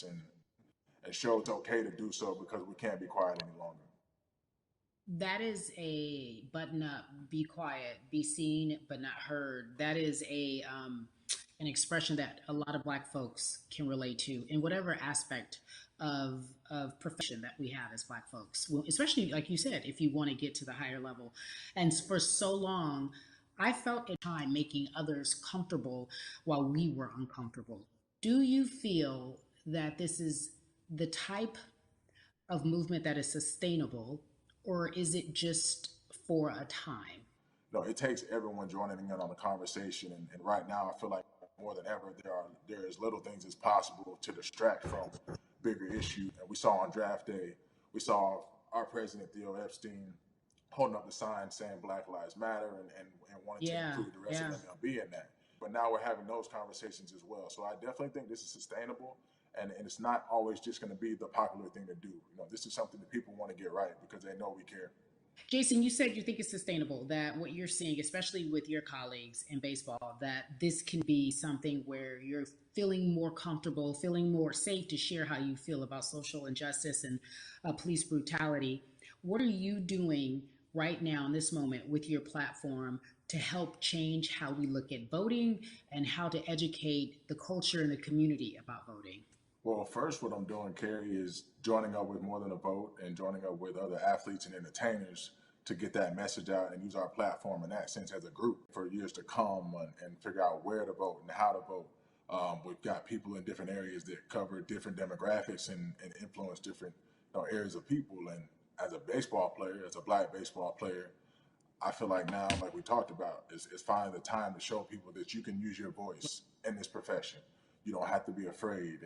voice and show it's okay to do so because we can't be quiet any longer. That is a button up, be quiet, be seen but not heard. That is a an expression that a lot of Black folks can relate to in whatever aspect of profession that we have as Black folks. Well, especially like you said, if you want to get to the higher level. And for so long, I felt a time making others comfortable while we were uncomfortable. Do you feel that this is the type of movement that is sustainable, or is it just for a time? No, it takes everyone joining in on the conversation. And right now, I feel like more than ever, there is little things as possible to distract from bigger issues. And we saw on draft day, we saw our president Theo Epstein holding up the sign saying Black Lives Matter and wanting to Yeah, include the rest of yeah. MLB in that. But now we're having those conversations as well. So I definitely think this is sustainable. And it's not always just going to be the popular thing to do. You know, this is something that people want to get right because they know we care. Jason, you said you think it's sustainable, that what you're seeing, especially with your colleagues in baseball, that this can be something where you're feeling more comfortable, feeling more safe to share how you feel about social injustice and police brutality. What are you doing right now in this moment with your platform to help change how we look at voting and how to educate the culture and the community about voting? Well, first, what I'm doing, Carrie, is joining up with More Than a Vote and joining up with other athletes and entertainers to get that message out and use our platform in that sense as a group for years to come and figure out where to vote and how to vote. We've got people in different areas that cover different demographics and influence different areas of people. And as a baseball player, as a Black baseball player, I feel like now, like we talked about, is finding the time to show people that you can use your voice in this profession. You don't have to be afraid.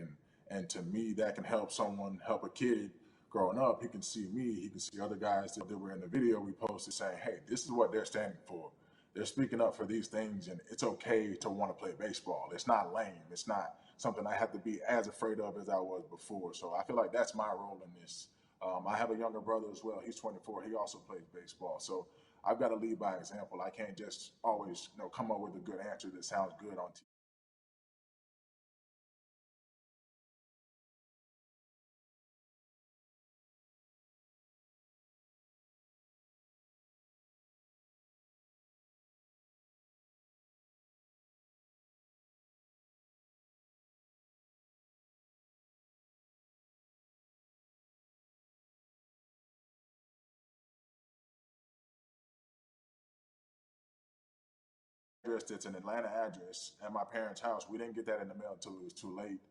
And to me, that can help someone, help a kid growing up. He can see me, he can see other guys that were in the video we posted saying, hey, this is what they're standing for. They're speaking up for these things, and it's okay to want to play baseball. It's not lame. It's not something I have to be as afraid of as I was before. So I feel like that's my role in this. I have a younger brother as well. He's 24. He also plays baseball. So I've got to lead by example. I can't just always, come up with a good answer that sounds good on TV. Address that's an Atlanta address at my parents' house. We didn't get that in the mail until it was too late.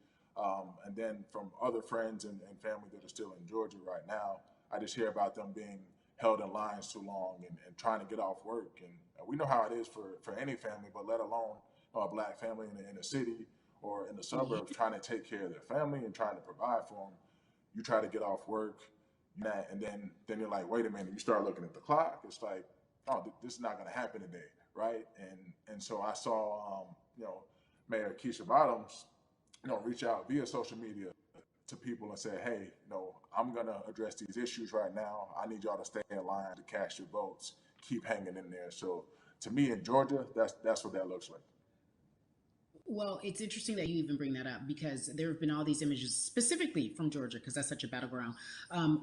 And then from other friends and family that are still in Georgia right now, I just hear about them being held in lines too long and trying to get off work. And we know how it is for any family, but let alone a Black family in the inner city or in the Yeah. suburbs trying to take care of their family and trying to provide for them. You try to get off work, and then you're like, wait a minute. You start looking at the clock. It's like, oh, this is not going to happen today, right? And so I saw, Mayor Keisha Bottoms, reach out via social media to people and say, hey, I'm going to address these issues right now. I need y'all to stay in line to cast your votes. Keep hanging in there. So to me in Georgia, that's what that looks like. Well, it's interesting that you even bring that up because there have been all these images, specifically from Georgia, because that's such a battleground,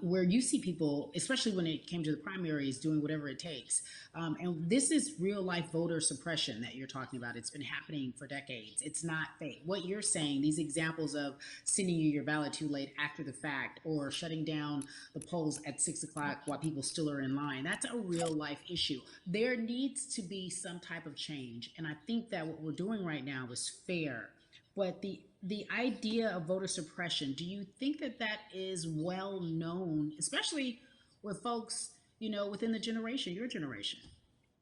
where you see people, especially when it came to the primaries, doing whatever it takes. And this is real life voter suppression that you're talking about. It's been happening for decades. It's not fake. What you're saying, these examples of sending you your ballot too late after the fact or shutting down the polls at 6 o'clock while people still are in line, that's a real life issue. There needs to be some type of change. And I think that what we're doing right now is fair. But the idea of voter suppression, do you think that that is well known, especially with folks, within the generation, your generation?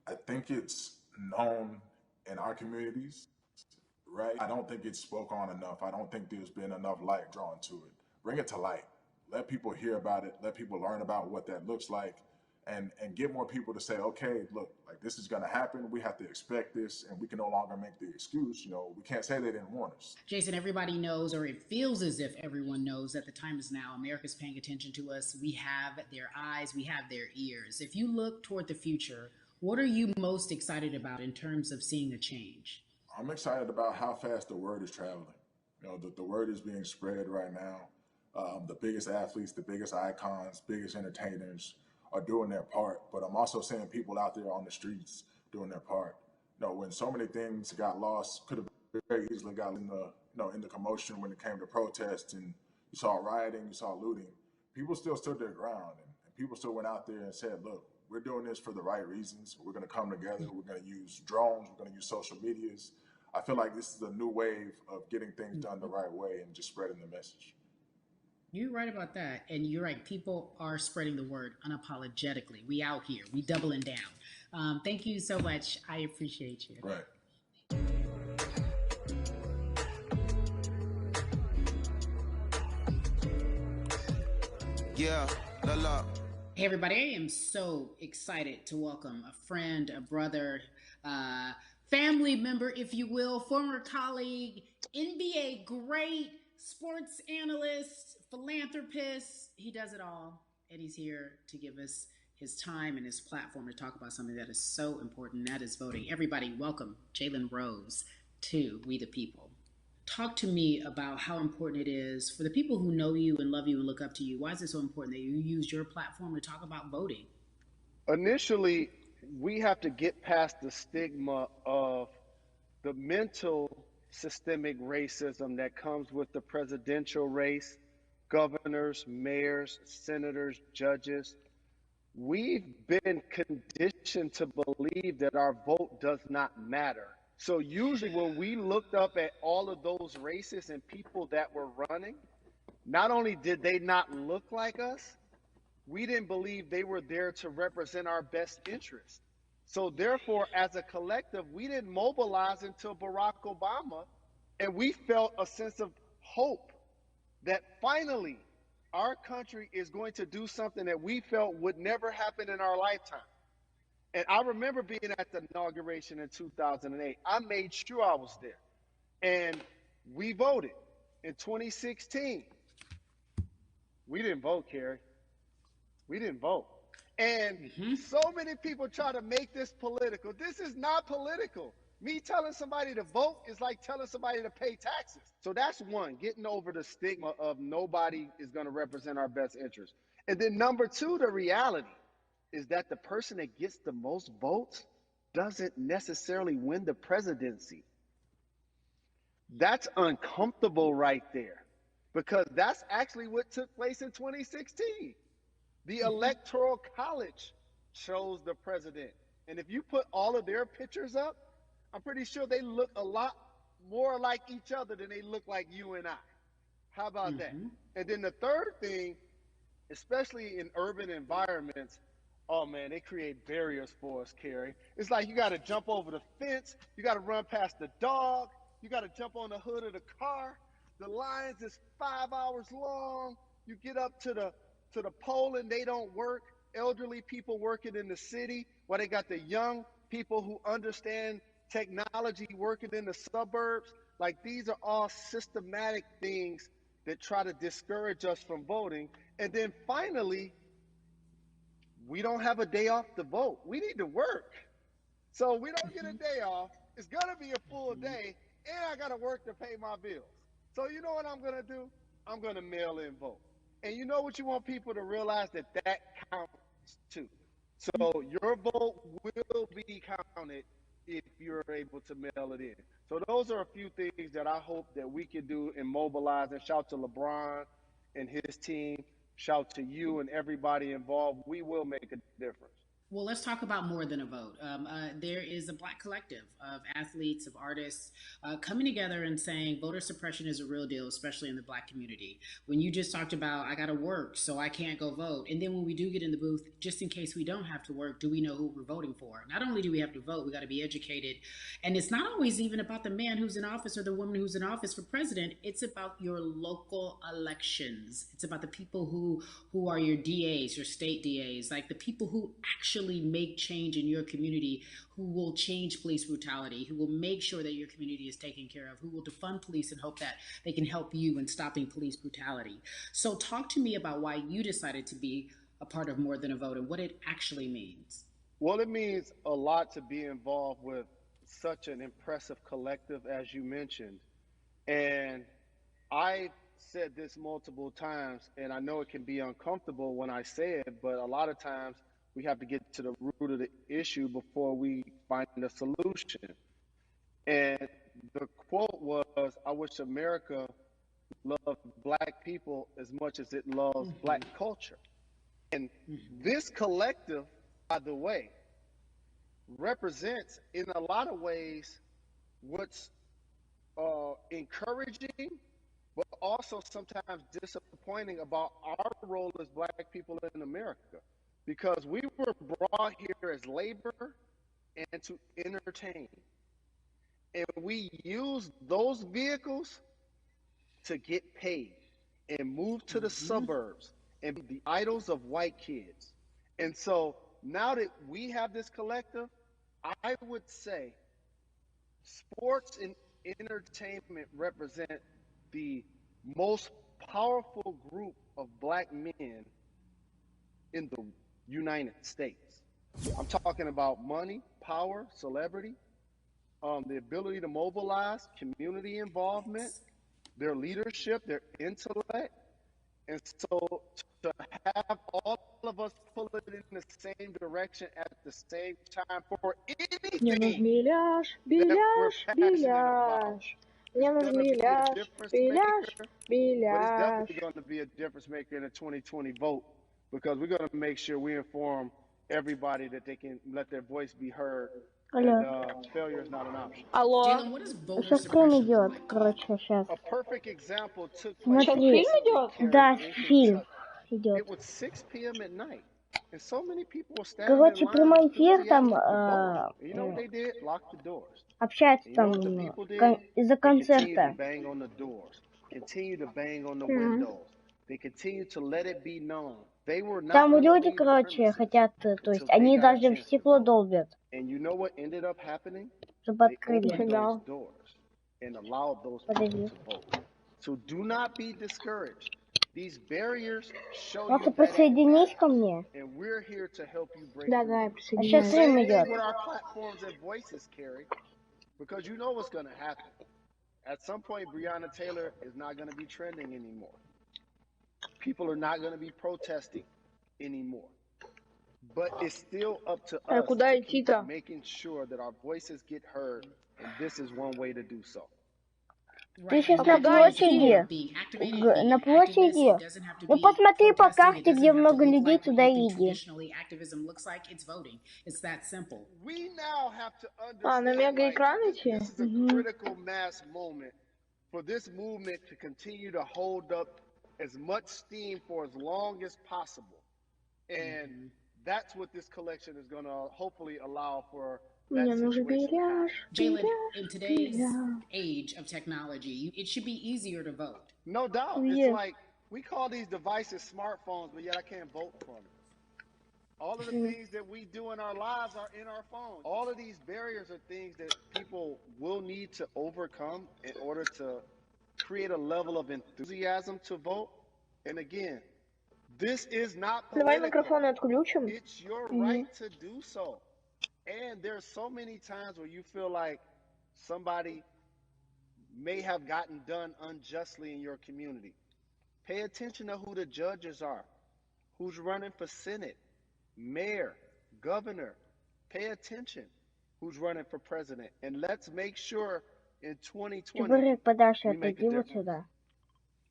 I think it's known in our communities, right? I don't think it's spoke on enough. I don't think there's been enough light drawn to it. Bring it to light. Let people hear about it. Let people learn about what that looks like, and get more people to say, okay, look, like this is going to happen. We have to expect this, and we can no longer make the excuse. We can't say they didn't warn us. Jason, everybody knows, or it feels as if everyone knows that the time is now. America's paying attention to us. We have their eyes, we have their ears. If you look toward the future, what are you most excited about in terms of seeing a change? I'm excited about how fast the word is traveling. The word is being spread right now. The biggest athletes, the biggest icons, biggest entertainers are doing their part. But I'm also seeing people out there on the streets doing their part. When so many things got lost, could have very easily got in the commotion when it came to protests, and you saw rioting, you saw looting. People still stood their ground, and people still went out there and said, "Look, we're doing this for the right reasons. We're going to come together. We're going to use drones. We're going to use social medias." I feel like this is a new wave of getting things done the right way and just spreading the message. You're right about that. And you're right. People are spreading the word unapologetically. We out here. We doubling down. Thank you so much. I appreciate you. Right. Yeah, la. Hey, everybody. I am so excited to welcome a friend, a brother, family member, if you will, former colleague, NBA great, sports analyst, philanthropist. He does it all. And he's here to give us his time and his platform to talk about something that is so important, that is voting. Everybody, welcome Jalen Rose to We the People. Talk to me about how important it is for the people who know you and love you and look up to you. Why is it so important that you use your platform to talk about voting? Initially, we have to get past the stigma of the mental systemic racism that comes with the presidential race, governors, mayors, senators, judges. We've been conditioned to believe that our vote does not matter. So usually when we looked up at all of those races and people that were running, not only did they not look like us, we didn't believe they were there to represent our best interests. So therefore, as a collective, we didn't mobilize until Barack Obama, and we felt a sense of hope that finally our country is going to do something that we felt would never happen in our lifetime. And I remember being at the inauguration in 2008. I made sure I was there. And we voted. In 2016, we didn't vote, Carrie. We didn't vote. And so many people try to make this political. This is not political. Me telling somebody to vote is like telling somebody to pay taxes. So that's one, getting over the stigma of nobody is going to represent our best interest. And then number two, the reality is that the person that gets the most votes doesn't necessarily win the presidency. That's uncomfortable right there, because that's actually what took place in 2016. The Electoral College chose the president. And if you put all of their pictures up, I'm pretty sure they look a lot more like each other than they look like you and I. How about that? And then the third thing, especially in urban environments, oh man, they create barriers for us, Carrie. It's like you got to jump over the fence, you got to run past the dog, you got to jump on the hood of the car. The lines is 5 hours long. You get up to the poll and they don't work. Elderly people working in the city, while they got the young people who understand technology working in the suburbs. Like, these are all systematic things that try to discourage us from voting. And then finally, we don't have a day off to vote. We need to work. So we don't get a day off. It's going to be a full day, and I got to work to pay my bills. So you know what I'm going to do? I'm going to mail in vote. And you know what you want people to realize? That counts too. So your vote will be counted if you're able to mail it in. So those are a few things that I hope that we can do and mobilize. And shout to LeBron and his team. Shout to you and everybody involved. We will make a difference. Well, let's talk about more than a vote. There is a Black collective of athletes, of artists coming together and saying voter suppression is a real deal, especially in the Black community. When you just talked about, I got to work, so I can't go vote. And then when we do get in the booth, just in case we don't have to work, do we know who we're voting for? Not only do we have to vote, we got to be educated. And it's not always even about the man who's in office or the woman who's in office for president. It's about your local elections. It's about the people who are your DAs, your state DAs, like the people who actually make change in your community, who will change police brutality, who will make sure that your community is taken care of, who will defund police and hope that they can help you in stopping police brutality. So talk to me about why you decided to be a part of More Than a Vote and what it actually means. Well, it means a lot to be involved with such an impressive collective, as you mentioned. And I said this multiple times, and I know it can be uncomfortable when I say it, but a lot of times we have to get to the root of the issue before we find a solution. And the quote was, I wish America loved black people as much as it loves black culture. And this collective, by the way, represents in a lot of ways what's encouraging, but also sometimes disappointing about our role as black people in America. Because we were brought here as labor and to entertain. And we use those vehicles to get paid and move to the suburbs and be the idols of white kids. And so now that we have this collective, I would say sports and entertainment represent the most powerful group of black men in the United States. I'm talking about money, power, celebrity, the ability to mobilize, community involvement, their leadership, their intellect. And so to have all of us pull it in the same direction at the same time for Мне нужен anything беляш, that we're беляш, passionate about беляш. Мне is нужен going to be a беляш, difference беляш, maker, but it's беляш. definitely going to be a difference maker in the 2020 vote because we're going to make sure we inform everybody that they can let their voice be heard and Алло. failure is not an option. Алло. Jalen, what does voter Сейчас фильм suppression look идет, like? короче, сейчас. A perfect example took place Сейчас Смотри. фильм recently, идет? Carrie, Да, in фильм Kentucky. идет. It was 6 p.m. at night, and so many people were standing in Короче, line прямой эфир там enthusiastic to vote. And you know what they did? Locked the doors. общаются And you know там what the people did? из-за They continued to концерта. bang on the doors, continued to bang on the windows. They continued to let it be known. They were not Там going to люди, leave the короче, premises хотят, то until есть they они got a даже в chance to стекло vote. долбят, And you know what ended up happening? чтобы They открыли. opened those doors and allowed those people Подожди. to vote. So do not be discouraged. These barriers show Вот you that it присоединись ко matters, мне. and we're here to help you break Да, through. я them. А сейчас присоединяюсь. фильм Same thing идет. with our platforms and voices, Carrie, because you know what's going to happen. At some point, Breonna Taylor is not going to be trending anymore. People are not going to be protesting anymore. But it's still up to А us куда to keep идти-то? making sure that our voices get heard, and this is one way to do so. Ты Right, сейчас and на that goes площади. for being activated, being На an activist. площади. It doesn't have to Ну be посмотри по protesting. It карте, doesn't где have to много look людей, like what туда you think иди. traditionally activism looks like. It's voting. It's that simple. We now have to А, на understand, like, мегаэкране? this is a critical mass moment for this movement to continue to hold up as much steam for as long as possible. And that's what this collection is going to hopefully allow for that Мне нужен situation to happen. беляш, Jalen, беляш, in today's беляш. age of technology, it should be easier to vote. No doubt. Yeah. It's like we call these devices smartphones, but yet I can't vote from them. All of the things that we do in our lives are in our phones. All of these barriers are things that people will need to overcome in order to create a level of enthusiasm to vote. And again, this is not Давай political. микрофон отключим. It's your right to do so. And there's so many times where you feel like somebody may have gotten done unjustly in your community. Pay attention to who the judges are, who's running for Senate, mayor, governor. Pay attention who's running for president. And let's make sure in 2020 Чебурек, подальше we make a отойди вот difference. сюда.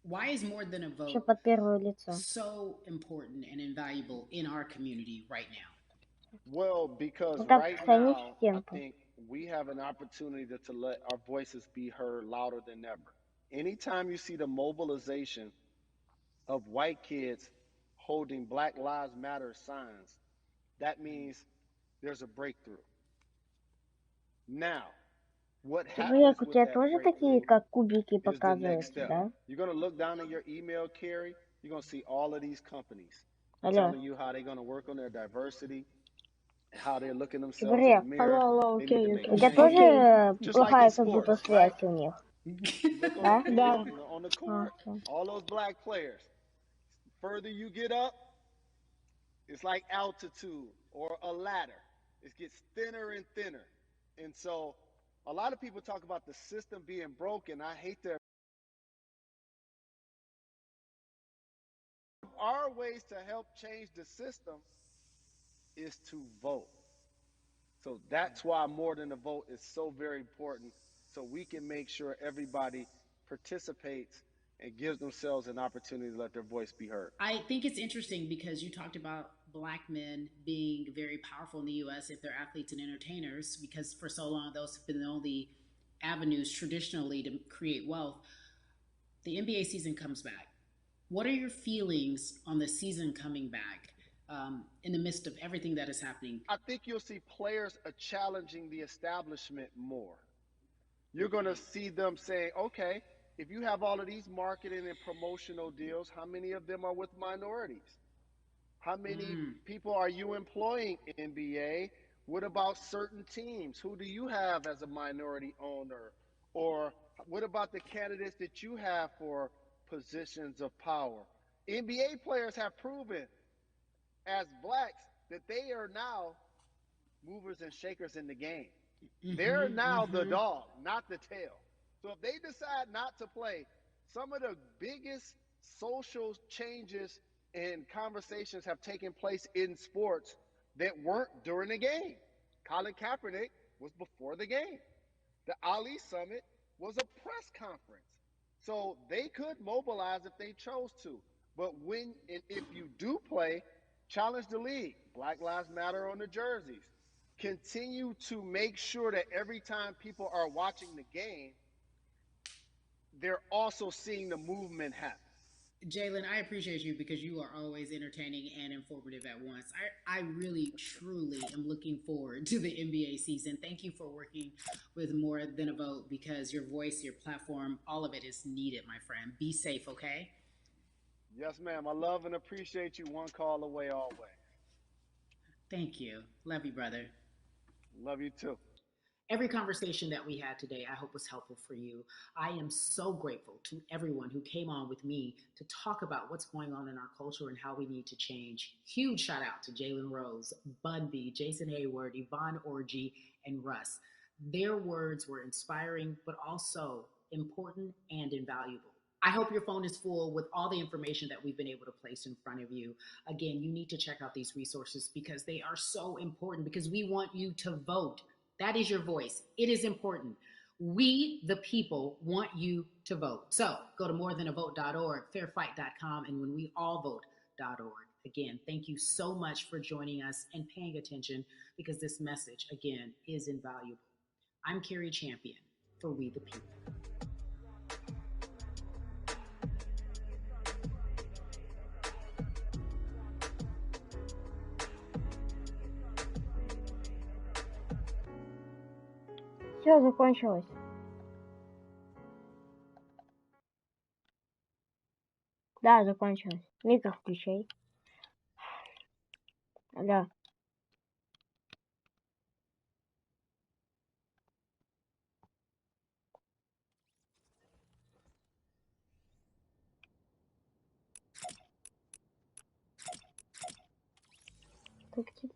Why is more than a Еще vote под первое лицо. so important and invaluable in our community right now? Well, because Ну так, right сохрани now, I стенку. think we have an opportunity to let our voices be heard louder than ever. Anytime you see the mobilization of white kids holding Black Lives Matter signs, that means there's a breakthrough. Now, what happens Чебурек, у with тебя that тоже такие, breakthrough как кубики is the next показываются, step. да? You're going to look down in your email, Carrie. You're going to see all of these companies Алло. telling you how they're going to work on their diversity, how they're looking themselves in Чебурек, the mirror. алло, They need to make у тебя changes. тоже Just like плохая in как будто sports, right? связь у них? Look on Да? the field, on the court, Окей. all those black players. Further you get up, it's like altitude or a ladder. It gets thinner and thinner. And so a lot of people talk about the system being broken. I hate to our ways to help change the system is to vote. So that's why more than a vote is so very important. So we can make sure everybody participates and gives themselves an opportunity to let their voice be heard. I think it's interesting because you talked about black men being very powerful in the U.S. if they're athletes and entertainers, because for so long those have been the only avenues traditionally to create wealth. The NBA season comes back. What are your feelings on the season coming back in the midst of everything that is happening? I think you'll see players challenging the establishment more. You're going to see them saying, okay, if you have all of these marketing and promotional deals, how many of them are with minorities? How many people are you employing in NBA? What about certain teams? Who do you have as a minority owner? Or what about the candidates that you have for positions of power? NBA players have proven as blacks that they are now movers and shakers in the game. They're now the dog, not the tail. So if they decide not to play, some of the biggest social changes and conversations have taken place in sports that weren't during the game. Colin Kaepernick was before the game. The Ali Summit was a press conference. So they could mobilize if they chose to. But when and if you do play, challenge the league. Black Lives Matter on the jerseys. Continue to make sure that every time people are watching the game, they're also seeing the movement happen. Jalen, I appreciate you because you are always entertaining and informative at once. I really, truly am looking forward to the NBA season. Thank you for working with More Than a Vote because your voice, your platform, all of it is needed, my friend. Be safe, okay? Yes, ma'am. I love and appreciate you. One call away always. Thank you. Love you, brother. Love you too. Every conversation that we had today, I hope was helpful for you. I am so grateful to everyone who came on with me to talk about what's going on in our culture and how we need to change. Huge shout out to Jalen Rose, Bun B, Jason Hayward, Yvonne Orgy, and Russ. Their words were inspiring, but also important and invaluable. I hope your phone is full with all the information that we've been able to place in front of you. Again, you need to check out these resources because they are so important because we want you to vote. That is your voice. It is important. We, the people, want you to vote. So go to morethanavote.org, fairfight.com, and when we all vote.org. Again, thank you so much for joining us and paying attention because this message, again, is invaluable. I'm Carrie Champion for We the People. Все, закончилось. Да, закончилось. Микро включай. Да. Как тебе?